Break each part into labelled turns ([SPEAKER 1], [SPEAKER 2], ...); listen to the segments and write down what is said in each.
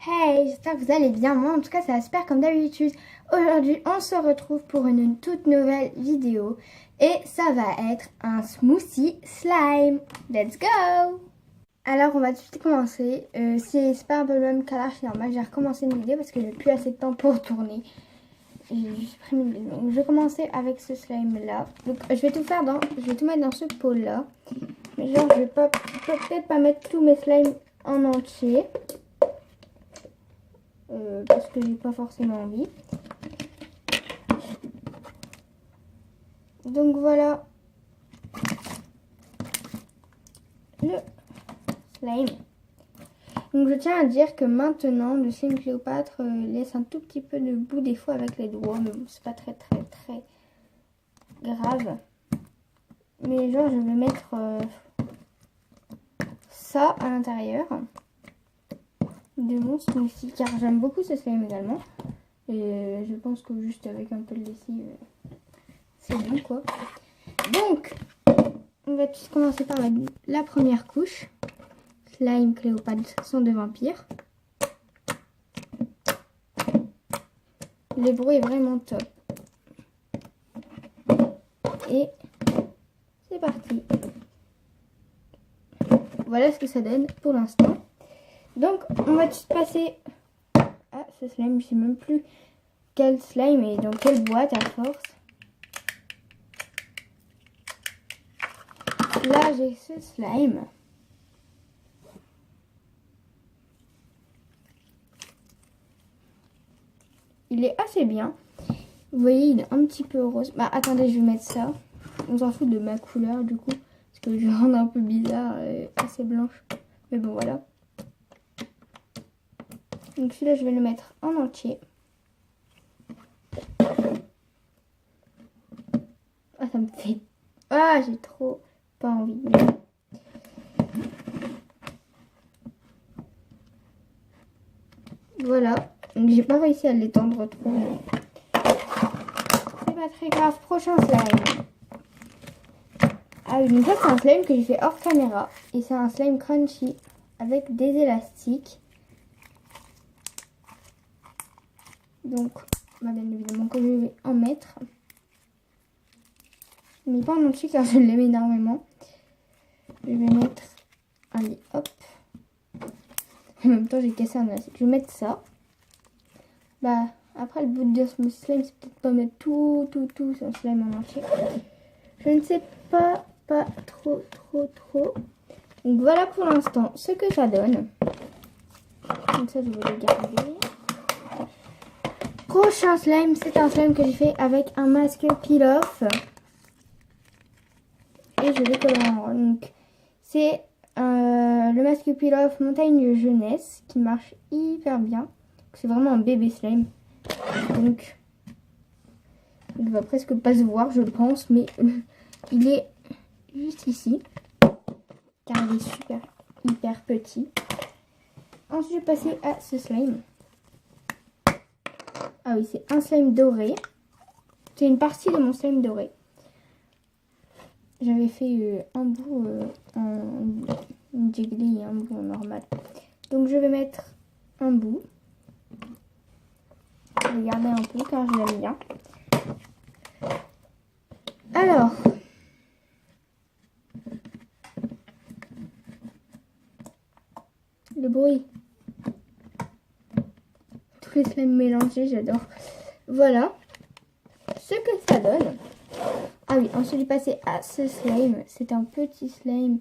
[SPEAKER 1] Hey, j'espère que vous allez bien. Moi, en tout cas, ça va super comme d'habitude. Aujourd'hui, on se retrouve pour une toute nouvelle vidéo. Et ça va être un smoothie slime. Let's go! Alors, on va tout de suite commencer. C'est pas un peu le même calage, c'est normal. J'ai recommencé une vidéo parce que j'ai plus assez de temps pour tourner. J'ai juste pris une vidéo. Donc, je vais commencer avec ce slime-là. Donc, je vais tout faire je vais tout mettre dans ce pot-là. Mais genre, je vais peut-être pas mettre tous mes slimes en entier. Parce que j'ai pas forcément envie. Donc voilà le slime. Donc je tiens à dire que maintenant le slime Cléopâtre laisse un tout petit peu de bout des fois avec les doigts, mais bon, c'est pas très grave. Mais genre je vais mettre ça à l'intérieur de mon smoothie car j'aime beaucoup ce slime également. Et je pense que juste avec un peu de lessive, c'est bon quoi. Donc, on va tous commencer par la première couche. Slime Cléopâtre sang de vampire. Le bruit est vraiment top. Et c'est parti. Voilà ce que ça donne pour l'instant. Donc, on va tous passer à ce slime. Je sais même plus quel slime et dans quelle boîte à force. Là, j'ai ce slime. Il est assez bien. Vous voyez, il est un petit peu rose. Bah, attendez, je vais mettre ça. On s'en fout de ma couleur, du coup. Parce que je rends un peu bizarre et assez blanche. Mais bon, voilà. Donc, celui-là, je vais le mettre en entier. Ah, ça me fait... Ah, j'ai trop pas envie. Voilà. Donc, j'ai pas réussi à l'étendre trop. C'est pas très grave. Prochain slime. Ah oui, donc ça, c'est un slime que j'ai fait hors caméra. Et c'est un slime crunchy avec des élastiques. Donc, bah, bien évidemment que je vais en mettre. Mais pas en entier car je l'aime énormément. Je vais mettre... Allez, hop. En même temps, j'ai cassé un élastique. Je vais mettre ça. Bah, après, le bout de ce slime, c'est peut-être pas mettre tout ce slime en entier. Je ne sais pas trop. Donc, voilà pour l'instant ce que ça donne. Comme ça, je vais le garder. Prochain slime, c'est un slime que j'ai fait avec un masque peel-off. Et je vais coller en rond. Donc, c'est le masque peel-off montagne jeunesse qui marche hyper bien. C'est vraiment un bébé slime. Donc, il va presque pas se voir, je pense. Mais il est juste ici. Car il est hyper petit. Ensuite, je vais passer à ce slime. Ah oui, c'est un slime doré. C'est une partie de mon slime doré. J'avais fait un bout en jiggly et un bout en normal. Donc je vais mettre un bout. Je vais garder un peu car je l'aime bien. Alors. Le bruit. Tous les slimes mélangés, j'adore. Voilà. Ce que ça donne. Ah oui, ensuite, je vais passer à ce slime. C'est un petit slime,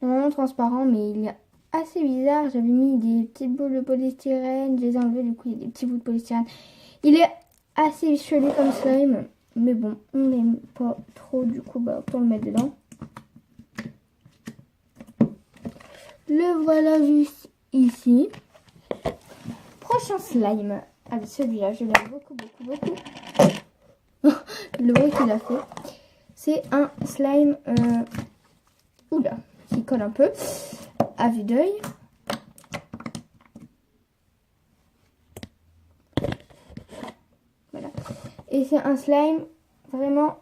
[SPEAKER 1] normalement transparent, mais il est assez bizarre. J'avais mis des petites boules de polystyrène, je les ai enlevées, du coup, il y a des petits bouts de polystyrène. Il est assez chelou comme slime, mais bon, on n'aime pas trop, du coup, bah, pour le mettre dedans. Le voilà juste ici. Prochain slime. Ah, celui-là, je l'aime beaucoup. Le bruit qu'il a fait. C'est un slime oula, qui colle un peu à vue d'œil. Voilà. Et c'est un slime vraiment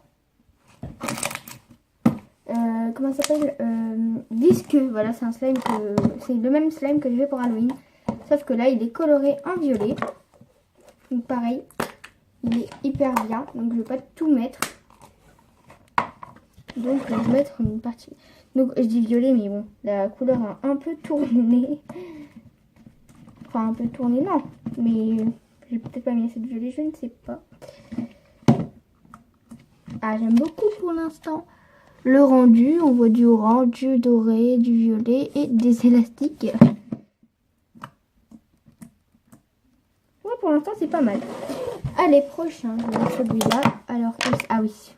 [SPEAKER 1] comment ça s'appelle visqueux. Voilà, c'est un slime c'est le même slime que j'ai fait pour Halloween. Sauf que là, il est coloré en violet. Donc pareil, il est hyper bien. Donc je ne vais pas tout mettre. Donc je vais mettre une partie. Donc je dis violet, mais bon, la couleur a un peu tourné. Enfin, un peu tourné, non. Mais j'ai peut-être pas mis assez de violet, je ne sais pas. Ah, j'aime beaucoup pour l'instant le rendu. On voit du orange, du doré, du violet et des élastiques. Ouais, pour l'instant, c'est pas mal. Allez, prochain, je vais mettre celui-là. Alors, ah oui.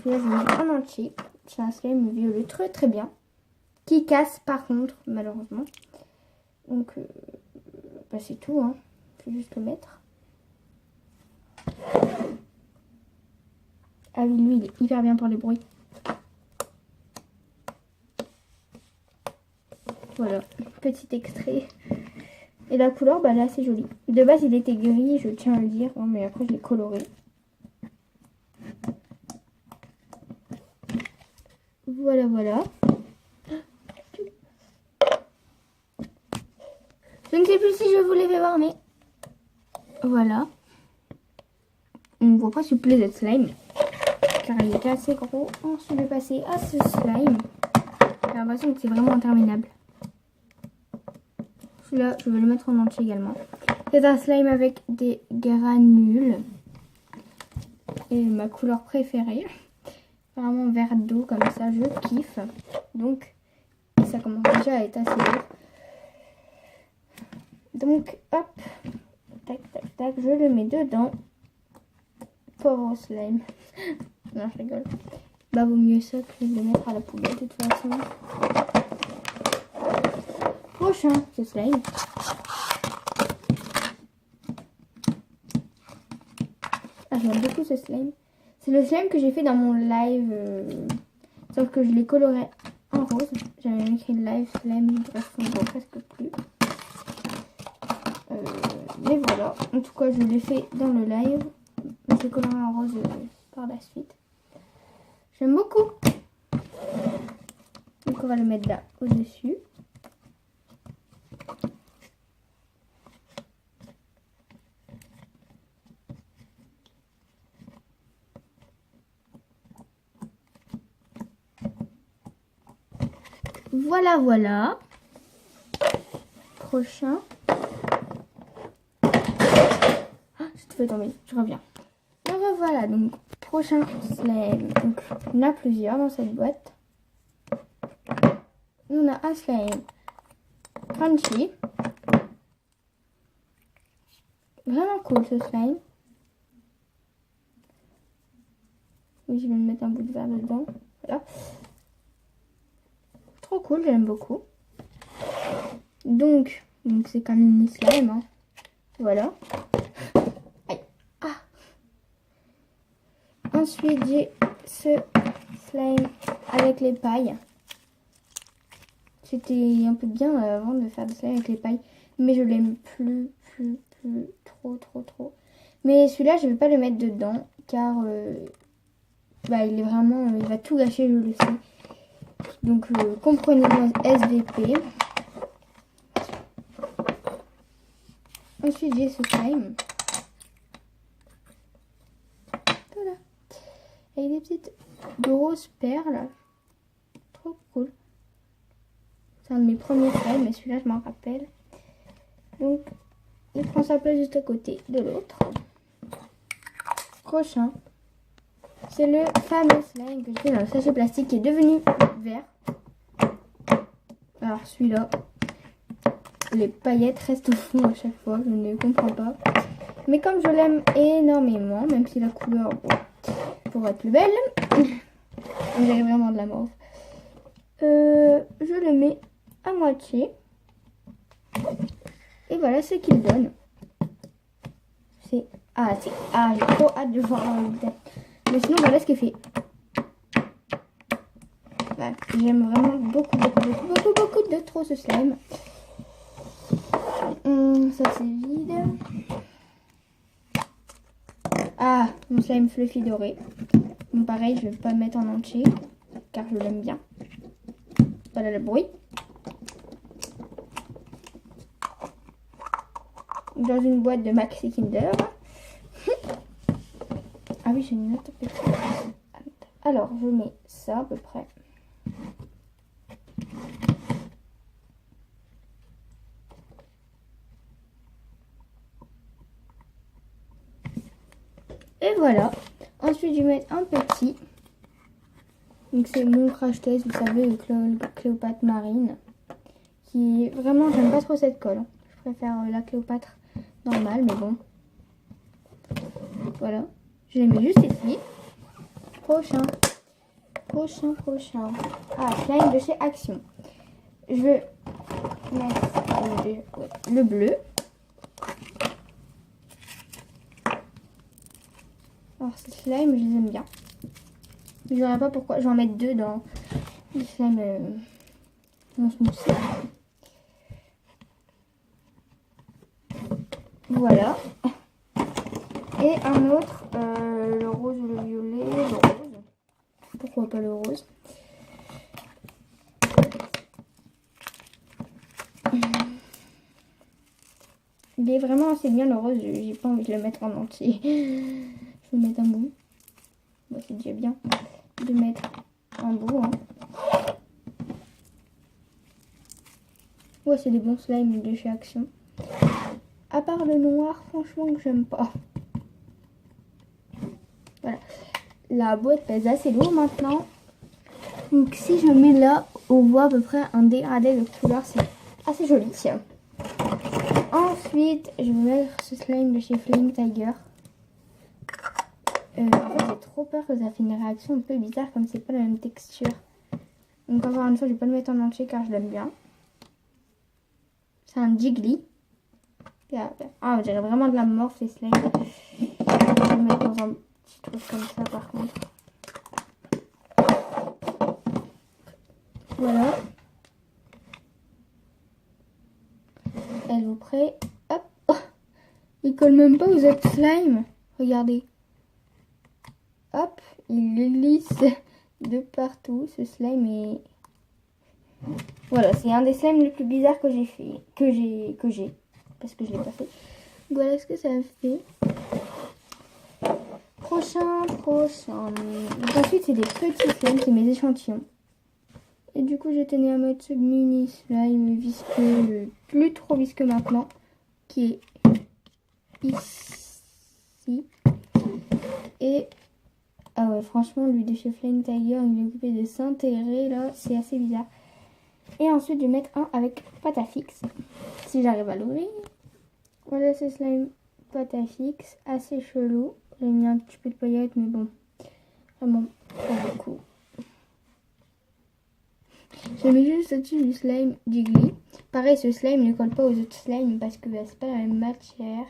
[SPEAKER 1] Celui-là, je vais mettre en entier. C'est un slime violet très très bien. Qui casse par contre, malheureusement. Donc, bah, c'est tout. Hein. Faut juste le mettre. Ah oui, lui, il est hyper bien pour les bruits. Voilà, petit extrait. Et la couleur, bah là, c'est joli. De base, il était gris, je tiens à le dire. Hein, mais après, je l'ai coloré. Voilà, voilà. Je ne sais plus si je vous l'ai fait voir, mais voilà. On ne voit pas ce plaisir de slime. Car il était assez gros. Ensuite, je vais passer à ce slime. J'ai l'impression que c'est vraiment interminable. Celui-là, je vais le mettre en entier également. C'est un slime avec des granules. Et ma couleur préférée. Vraiment vert d'eau comme ça, je kiffe. Donc, ça commence déjà à être assez lourd. Donc, hop. Tac, tac, tac. Je le mets dedans. Pauvre slime. Non, je rigole. Bah, vaut mieux ça que de le mettre à la poubelle de toute façon. Prochain, ce slime. Ah, j'aime beaucoup ce slime. C'est le slime que j'ai fait dans mon live. Sauf que je l'ai coloré en rose. J'avais même écrit live slime. Bref, on ne voit presque plus. Mais voilà. En tout cas, je l'ai fait dans le live. Mais je l'ai coloré en rose par la suite. J'aime beaucoup. Donc on va le mettre là au-dessus. Voilà, voilà. Prochain. Ah, je te fais tomber, je reviens. Et voilà, donc prochain slime. Donc, on a plusieurs dans cette boîte. On a un slime crunchy. Vraiment cool ce slime. Oui, je vais me mettre un bout de verre dedans. Voilà. Trop cool, j'aime beaucoup. Donc c'est quand même une slime. Hein. Voilà. Aïe. Ah. Ensuite, j'ai ce slime avec les pailles. C'était un peu bien avant de faire des slime avec les pailles. Mais je l'aime plus, trop. Mais celui-là, je ne vais pas le mettre dedans. Car bah, il est vraiment, il va tout gâcher, je le sais. Donc, comprenez-moi SVP. Ensuite, j'ai ce slime. Voilà. Avec des petites grosses perles. Trop cool. C'est un de mes premiers slimes, mais celui-là, je m'en rappelle. Donc, il prend sa place juste à côté de l'autre. Prochain. C'est le fameux slime que j'ai fait dans le sachet plastique qui est devenu vert. Alors celui-là, les paillettes restent au fond à chaque fois, je ne comprends pas. Mais comme je l'aime énormément, même si la couleur pourrait être plus belle, on dirait vraiment de la mauve. Je le mets à moitié. Et voilà ce qu'il donne. C'est... Ah, j'ai trop hâte de voir le résultat. Mais sinon, voilà ce qu'il fait. Voilà. J'aime vraiment beaucoup de trop ce slime. Ça c'est vide. Ah, mon slime fluffy doré. Bon, pareil, je vais pas le mettre en entier car je l'aime bien. Voilà le bruit. dans une boîte de Maxi Kinder. Ah oui, j'ai une autre petite. Alors, je mets ça à peu près. Et voilà. Ensuite, je vais mettre un petit. Donc, c'est mon crash test, vous savez, le Cléopâtre marine. Qui est vraiment, j'aime pas trop cette colle. Je préfère la Cléopâtre normale, mais bon. Voilà. Je les mets juste ici. Prochain. Ah, slime de chez Action. Je vais mettre le bleu. Alors, ces slimes, je les aime bien. Je ne saurais pas pourquoi. Je vais en mettre 2 dans le slime mon smoothie. Voilà. Et un autre, le rose ou le violet. Le rose. Pourquoi pas le rose? Il est vraiment assez bien le rose. J'ai pas envie de le mettre en entier. Je vais mettre un bout. Bon, c'est déjà bien de mettre un bout. Hein. Ouais, c'est des bons slimes de chez Action. À part le noir, franchement, que j'aime pas. Voilà. La boîte pèse assez lourd maintenant. Donc, si je mets là, on voit à peu près un dégradé de couleur. C'est assez joli. Ensuite, je vais mettre ce slime de chez Flying Tiger. En fait, j'ai trop peur que ça fasse une réaction un peu bizarre comme c'est pas la même texture. Donc encore une fois, je vais pas le mettre en entier car je l'aime bien. C'est un Jiggly. Ah, on dirait vraiment de la morphe les slimes. Je vais le mettre dans un petit truc comme ça par contre. Voilà. Êtes-vous prêts? Hop. Oh, il colle même pas aux autres slimes. Regardez. Hop, il glisse de partout. Ce slime est... Voilà, c'est un des slimes les plus bizarres que j'ai fait. Que j'ai. Parce que je l'ai pas fait. Voilà ce que ça fait. Prochain. Donc ensuite, c'est des petits slimes, c'est mes échantillons. Et du coup, j'ai tenu à mettre ce mini slime visqueux, le plus trop visqueux maintenant, qui est ici. Et... ah ouais, franchement, lui de chez Flying Tiger, il est occupé de s'intégrer là, c'est assez bizarre. Et ensuite, je vais mettre un avec pâte à fixe, si j'arrive à l'ouvrir. Voilà ce slime pâte à fixe, assez chelou. J'ai mis un petit peu de paillettes, mais bon, vraiment pas beaucoup. J'ai mis juste au-dessus du slime Jiggly. Pareil, ce slime ne colle pas aux autres slimes parce que c'est pas la même matière.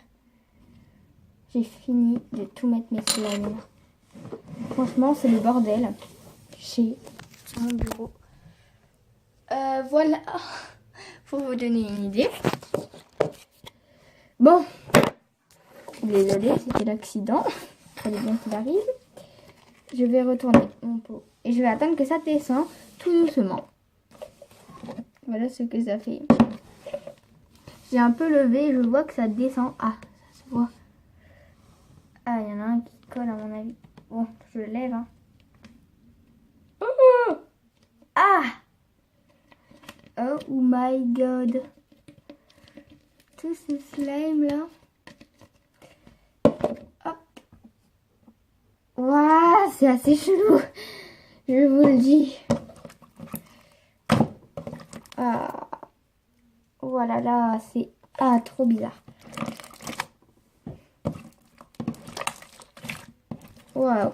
[SPEAKER 1] J'ai fini de tout mettre mes slimes. Franchement, c'est le bordel chez mon bureau. Voilà, pour vous donner une idée. Bon, désolée, c'était l'accident. Il fallait bien qu'il arrive. Je vais retourner mon pot et je vais attendre que ça descende tout doucement. Voilà ce que ça fait. J'ai un peu levé et je vois que ça descend. Ah, ça se voit. Ah, il y en a un qui colle à mon avis. Bon, je le lève. Hein. Ah! Oh my god. Tout ce slime là. Hop. Waouh, c'est assez chelou. Je vous le dis. Ah. Voilà là, c'est trop bizarre. Waouh.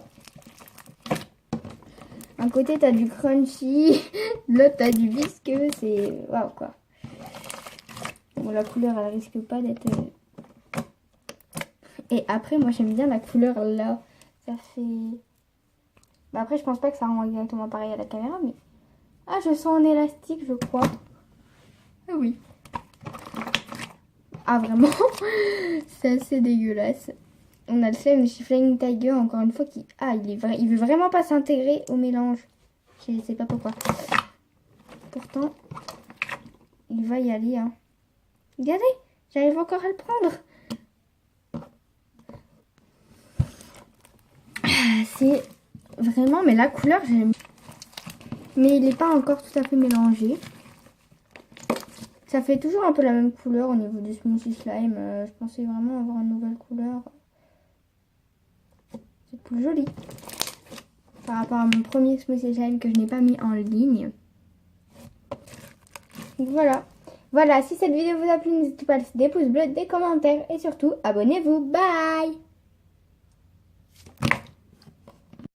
[SPEAKER 1] Un côté t'as du crunchy, l'autre t'as du visqueux, c'est waouh quoi. Bon, la couleur elle risque pas d'être. Et après moi j'aime bien la couleur là, ça fait. Bah après je pense pas que ça rend exactement pareil à la caméra, mais ah je sens un élastique je crois. Ah oui. Ah vraiment, c'est assez dégueulasse. On a le slime de chez Flying Tiger, encore une fois, qui... ah, il veut vraiment pas s'intégrer au mélange. Je sais pas pourquoi. Pourtant, il va y aller. Hein. Regardez, J'arrive encore à le prendre. C'est vraiment, mais la couleur, j'aime. Mais il n'est pas encore tout à fait mélangé. Ça fait toujours un peu la même couleur au niveau du smoothie slime. Je pensais vraiment avoir une nouvelle couleur. C'est plus joli. Par rapport à mon premier smoothie slime que je n'ai pas mis en ligne. Donc voilà. Voilà, si cette vidéo vous a plu, n'hésitez pas à laisser des pouces bleus, des commentaires et surtout, abonnez-vous. Bye!